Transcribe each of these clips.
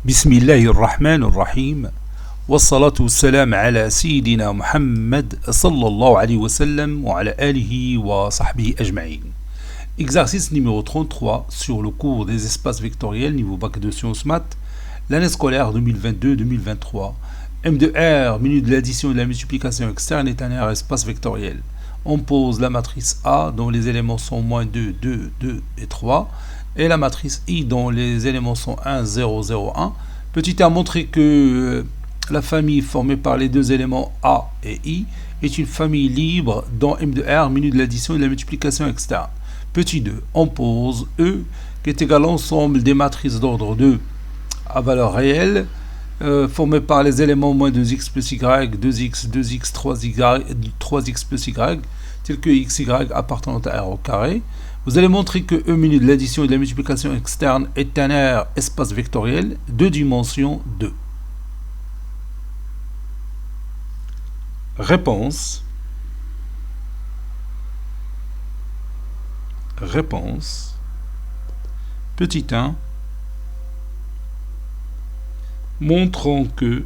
بسم الله الرحمن الرحيم والصلاة والسلام على سيدنا محمد صلى الله عليه وسلم وعلى آله وصحبه أجمعين. Exercice numéro 33 sur le cours des espaces vectoriels niveau bac de sciences maths, l'année scolaire 2022-2023. M de R, minute de l'addition et de la multiplication externe est un R espace vectoriel. On pose la matrice A dont les éléments sont moins 2, 2, 2 et 3 et la matrice I dont les éléments sont 1, 0, 0, 1. Petit a montré que la famille formée par les deux éléments A et I est une famille libre dans M de R, minute de l'addition et de la multiplication externe. Petit 2, on pose E qui est égal à l'ensemble des matrices d'ordre 2 à valeur réelle formées par les éléments moins 2x plus y, 2x, 2x, 3x plus y, tels que x, y appartenant à R au carré. Vous allez montrer que E minute de l'addition et de la multiplication externe est un R espace vectoriel de dimension 2. Réponse. Petit 1. Montrant que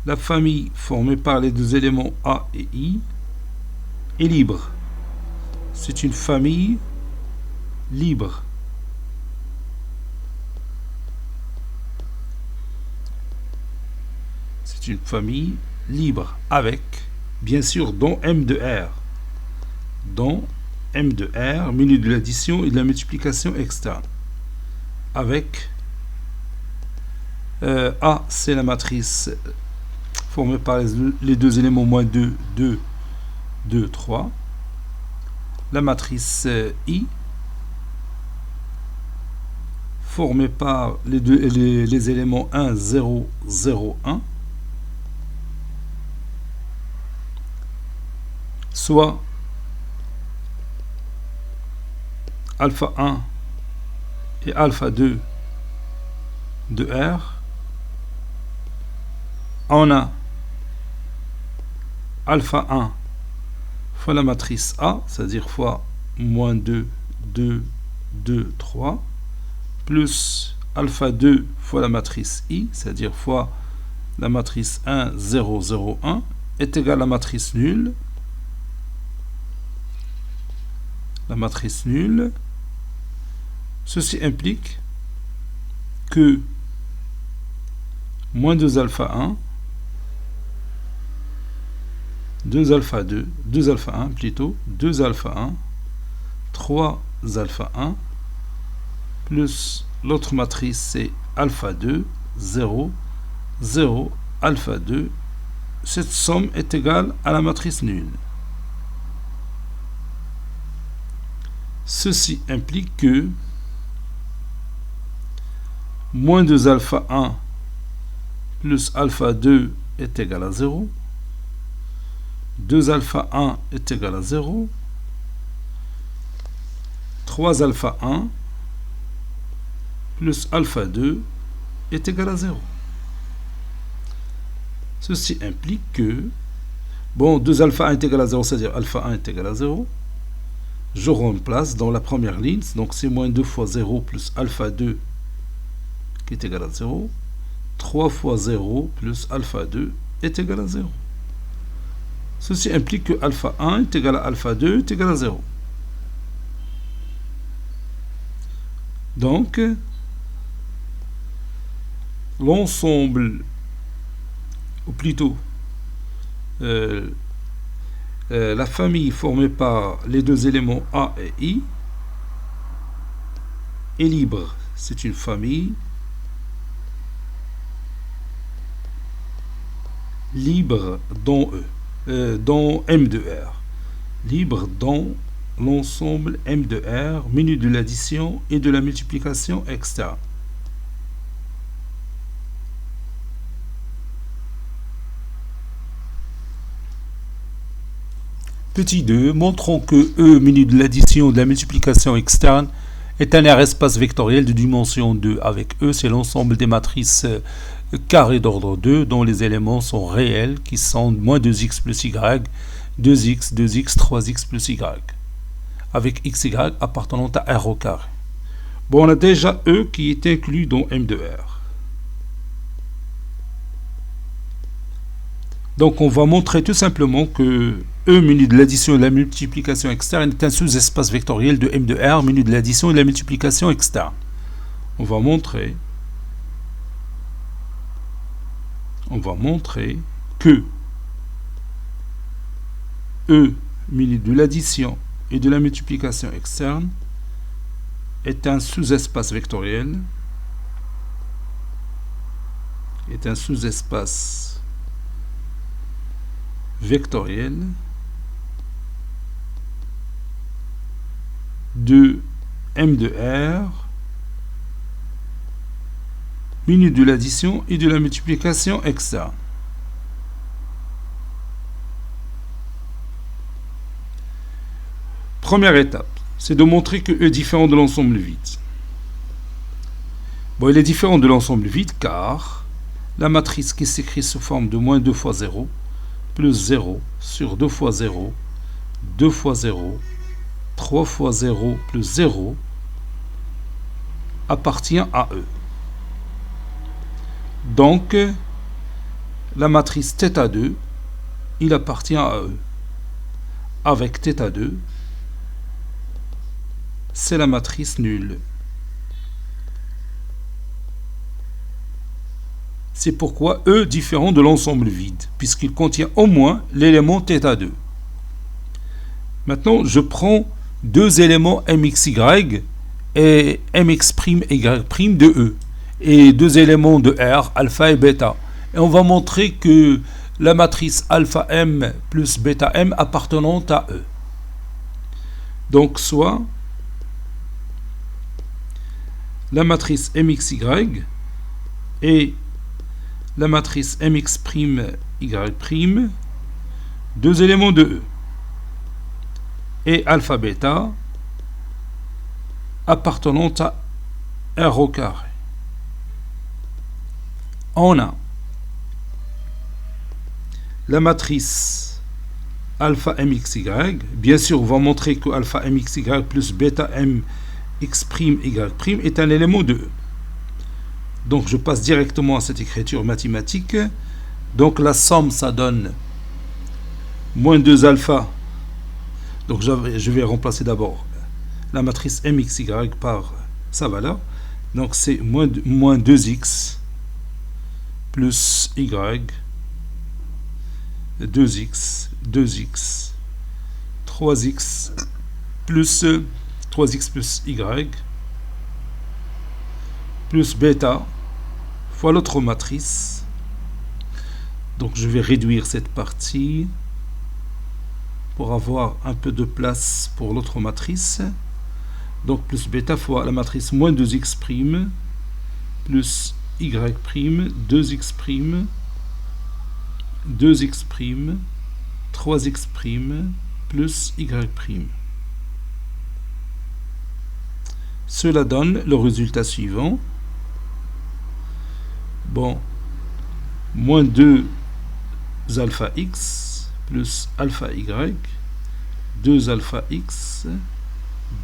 la famille formée par les deux éléments A et I est libre. C'est une famille libre. C'est une famille libre avec, bien sûr, dans M de R. Dans M de R, minute de l'addition et de la multiplication externe. Avec A, c'est la matrice formée par les deux éléments moins 2, 2, 2, 3. La matrice I, formée par les éléments 1, 0, 0, 1. Soit alpha 1 et alpha 2 de R. On a alpha 1 fois la matrice A, c'est-à-dire fois moins 2, 2, 2, 3, plus alpha 2 fois la matrice I, c'est-à-dire fois la matrice 1, 0, 0, 1, est égal à la matrice nulle. La matrice nulle. Ceci implique que moins 2 alpha 1, 2 alpha 2, 2 alpha 1 plutôt, 2 alpha 1, 3 alpha 1, plus l'autre matrice c'est alpha 2, 0, 0, alpha 2. Cette somme est égale à la matrice nulle. Ceci implique que moins 2 alpha 1 plus alpha 2 est égal à 0. 2 alpha 1 est égal à 0. 3 alpha 1 plus alpha 2 est égal à 0. Ceci implique que, 2 alpha 1 est égal à 0, c'est-à-dire alpha 1 est égal à 0. Je remplace dans la première ligne, donc c'est moins 2 fois 0 plus alpha 2 qui est égal à 0. 3 fois 0 plus alpha 2 est égal à 0. Ceci implique que alpha 1 est égal à alpha 2 est égal à 0. Donc, l'ensemble, ou plutôt, la famille formée par les deux éléments A et I est libre. C'est une famille libre dans dans M de R. Libre dans l'ensemble M de R, minute de l'addition et de la multiplication externe. Petit 2, montrons que E, minute de l'addition et de la multiplication externe, est un R espace vectoriel de dimension 2. Avec E, c'est l'ensemble des matrices carrées d'ordre 2 dont les éléments sont réels, qui sont moins 2x plus y, 2x, 2x, 3x plus y. avec xy appartenant à R au carré. Bon, on a déjà E qui est inclus dans M de R. Donc on va montrer tout simplement que E muni de l'addition et de la multiplication externe est un sous-espace vectoriel de M de R muni de l'addition et de la multiplication externe. On va montrer que E muni de l'addition et de la multiplication externe est un sous-espace vectoriel, de M de R muni de l'addition et de la multiplication externe. Première étape, c'est de montrer que E est différent de l'ensemble vide. Bon, il est différent de l'ensemble vide car la matrice qui s'écrit sous forme de moins 2 fois 0 plus 0 sur 2 fois 0, 2 fois 0, 3 fois 0 plus 0 appartient à E. Donc, la matrice θ2, il appartient à E. Avec θ2, c'est la matrice nulle. C'est pourquoi E est différent de l'ensemble vide, puisqu'il contient au moins l'élément θ2. Maintenant, je prends deux éléments mxy et mx'y' de E, et deux éléments de R, alpha et bêta. Et on va montrer que la matrice alpha m plus bêta m appartenant à E. Donc, soit la matrice mxy et la matrice mx'y', deux éléments de E, et alpha bêta appartenant à R au carré. On a la matrice alpha mxy. Bien sûr, on va montrer que alpha mxy plus bêta mx'y' est un élément de E. Donc je passe directement à cette écriture mathématique. Donc la somme, ça donne moins 2 alpha. Donc je vais remplacer d'abord la matrice mxy par sa valeur. Donc c'est moins 2x plus y, 2x, 3x plus y, plus bêta fois l'autre matrice. Donc je vais réduire cette partie pour avoir un peu de place pour l'autre matrice. Donc plus bêta fois la matrice moins 2x' plus y', 2x', 3x' plus y'. Cela donne le résultat suivant. Bon, moins 2 alpha x plus alpha y, 2 alpha x,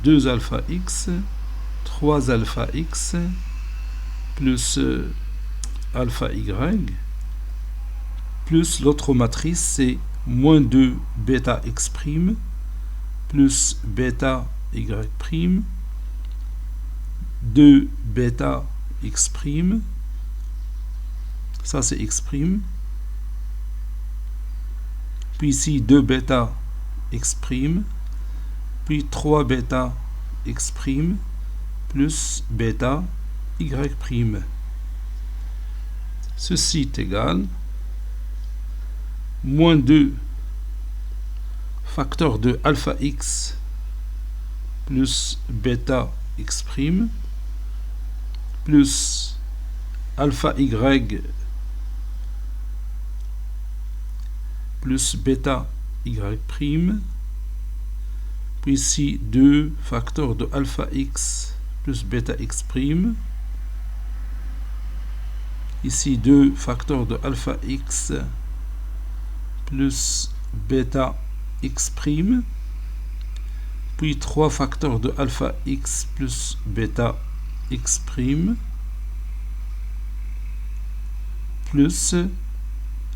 2 alpha x, 3 alpha x plus alpha y, plus l'autre matrice, c'est moins 2 bêta x' plus bêta y', 2 bêta x', ça c'est x', puis ici 2 bêta x', puis 3 bêta x' plus bêta y'. Ceci est égal moins 2 facteur de alpha x plus bêta x' plus alpha y plus bêta y', puis ici 2 facteur de alpha x plus bêta x', ici 2 facteur de alpha x plus bêta x', puis 3 facteurs de alpha x plus bêta x prime plus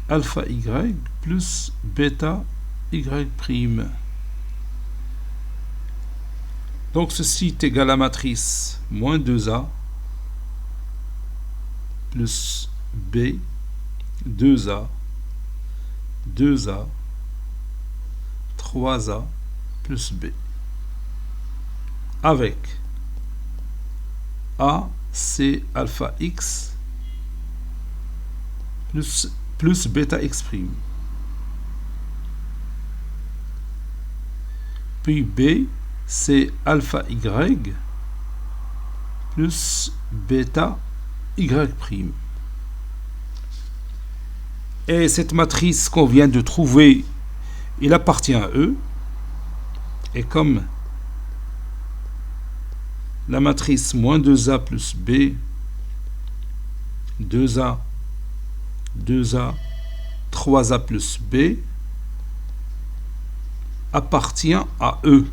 alpha y plus bêta y prime. Donc ceci est égal à la matrice moins 2a plus b 2a 2a 3a plus b avec a c'est alpha x plus bêta x prime, puis b c'est alpha y plus bêta y prime. Et cette matrice qu'on vient de trouver, il appartient à E. Et comme la matrice moins 2a plus b, 2a, 2a, 3a plus b appartient à E.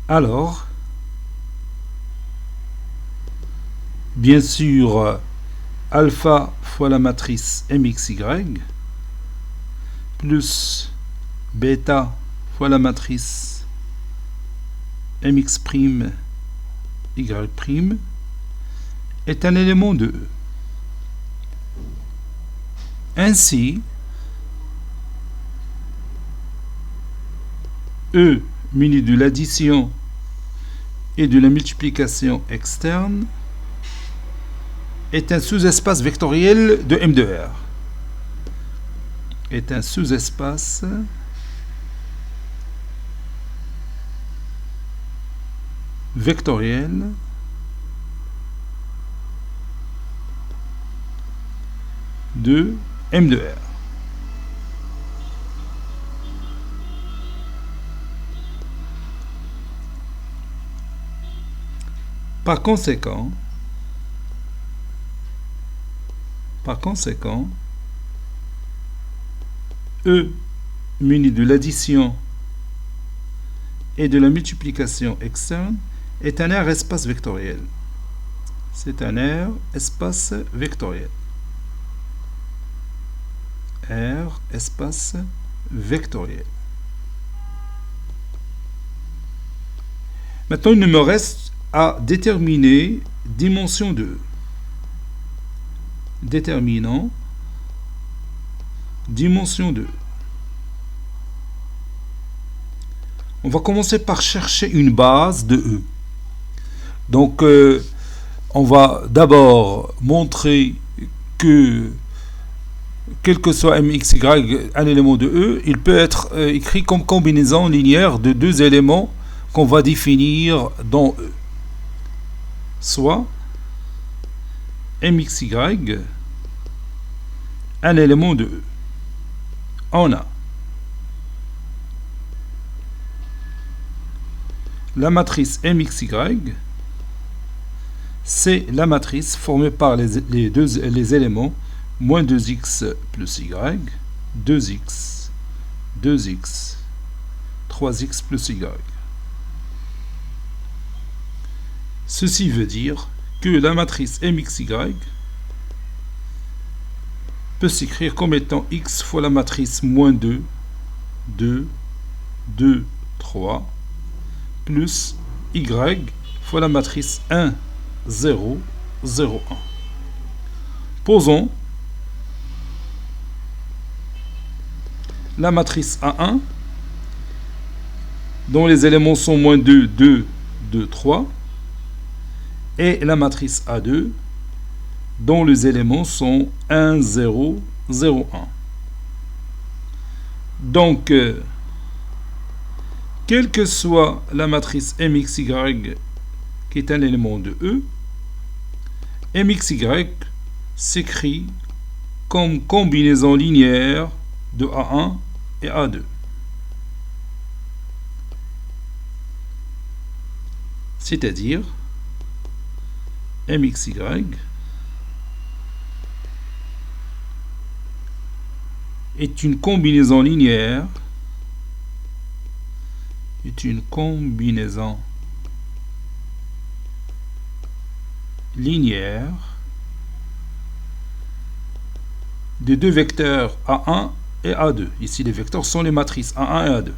Alors, bien sûr, alpha fois la matrice mxy plus bêta fois la matrice mx prime y prime est un élément de E. Ainsi, E muni de l'addition et de la multiplication externe est un sous-espace vectoriel de M de R. Est un sous-espace vectoriel de M de R. Par conséquent, E muni de l'addition et de la multiplication externe est un R espace vectoriel. C'est un R espace vectoriel. R espace vectoriel. Maintenant, il me reste à déterminer dimension de E. Déterminant dimension de E. On va commencer par chercher une base de E. Donc, on va d'abord montrer que quel que soit mxy, un élément de E, il peut être écrit comme combinaison linéaire de deux éléments qu'on va définir dans E. Soit mxy, un élément de E. On a la matrice mxy, c'est la matrice formée par les éléments moins 2x plus y, 2x, 2x, 3x plus y. Ceci veut dire que la matrice mxy peut s'écrire comme étant x fois la matrice moins 2, 2, 2, 3, plus y fois la matrice 1, 0, 0, 1. Posons la matrice A1, dont les éléments sont moins 2, 2, 2, 3, et la matrice A2, dont les éléments sont 1, 0, 0, 1. Donc, quelle que soit la matrice mxy, qui est un élément de E, mxy s'écrit comme combinaison linéaire de A1 et A2. C'est-à-dire mxy est une combinaison linéaire. Est une combinaison linéaire des deux vecteurs A1 et A2. Ici, les vecteurs sont les matrices A1 et A2.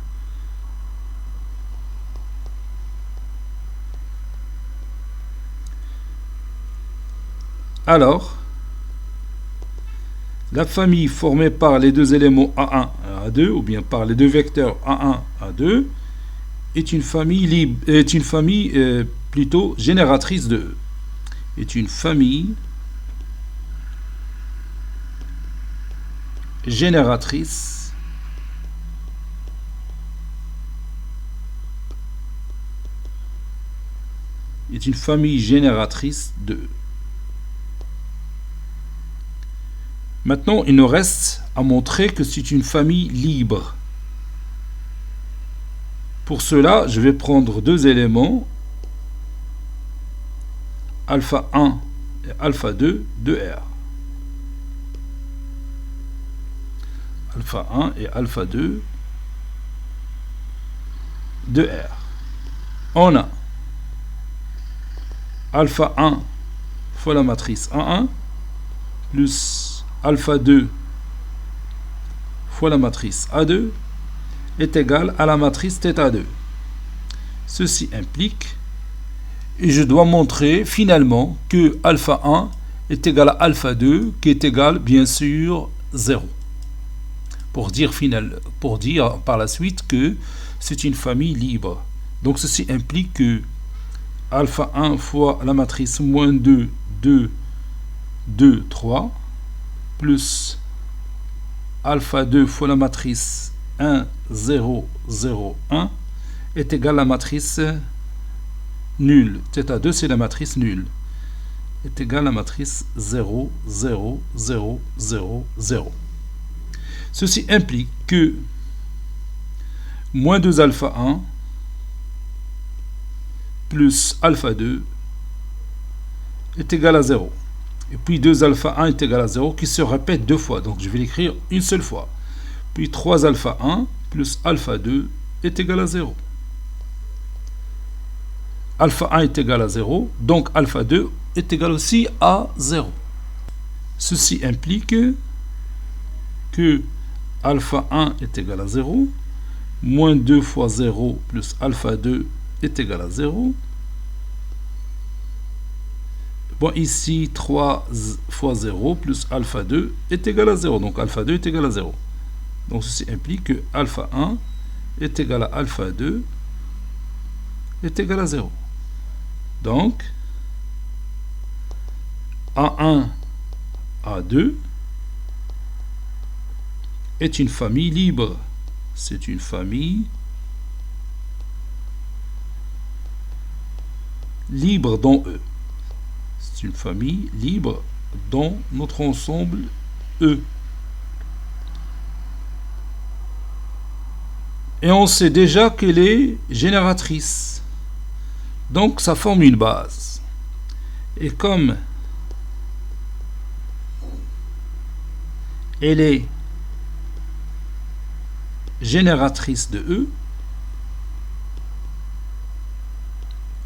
Alors, la famille formée par les deux éléments A1 et A2, ou bien par les deux vecteurs A1 et A2, est une famille plutôt génératrice de E. Est une famille génératrice de E. Maintenant, il nous reste à montrer que c'est une famille libre. Pour cela, je vais prendre deux éléments, alpha 1 et alpha 2 de R. Alpha 1 et alpha 2 de R. On a alpha 1 fois la matrice A1 plus alpha 2 fois la matrice A2 est égal à la matrice θ2. Ceci implique, et je dois montrer finalement que alpha 1 est égal à alpha 2, qui est égal bien sûr 0. Pour dire par la suite que c'est une famille libre. Donc ceci implique que alpha 1 fois la matrice moins 2, 2, 2, 3, plus alpha 2 fois la matrice 1, 0, 0, 1 est égal à la matrice nulle. θ2 c'est la matrice nulle. Est égal à la matrice 0, 0, 0, 0, 0. Ceci implique que moins 2 alpha 1 plus alpha 2 est égal à 0. Et puis 2 alpha 1 est égal à 0 qui se répète deux fois. Donc je vais l'écrire une seule fois. Puis 3 alpha 1 plus alpha 2 est égal à 0. Alpha 1 est égal à 0, donc alpha 2 est égal aussi à 0. Ceci implique que alpha 1 est égal à 0, moins 2 fois 0 plus alpha 2 est égal à 0. Bon, ici, 3 fois 0 plus alpha 2 est égal à 0. Donc, alpha 2 est égal à 0. Donc, ceci implique que alpha 1 est égal à alpha 2 est égal à 0. Donc, A1, A2 est une famille libre. C'est une famille libre dans E. C'est une famille libre dans notre ensemble E. Et on sait déjà qu'elle est génératrice. Donc ça forme une base. Et comme elle est génératrice de E,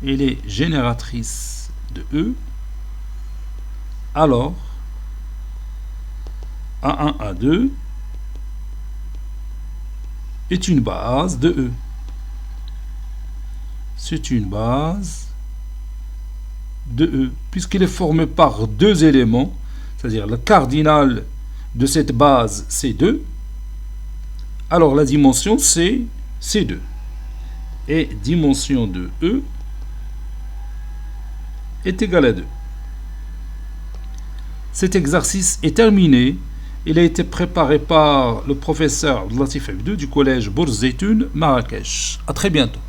elle est génératrice de E, alors A1, A2 est une base de E. C'est une base de E, puisqu'elle est formée par deux éléments, c'est-à-dire le cardinal de cette base, c'est 2. Alors la dimension, c'est 2. Et dimension de E est égale à 2. Cet exercice est terminé. Il a été préparé par le professeur Latif Abdou du collège Bourz Zeytoun, Marrakech. À très bientôt.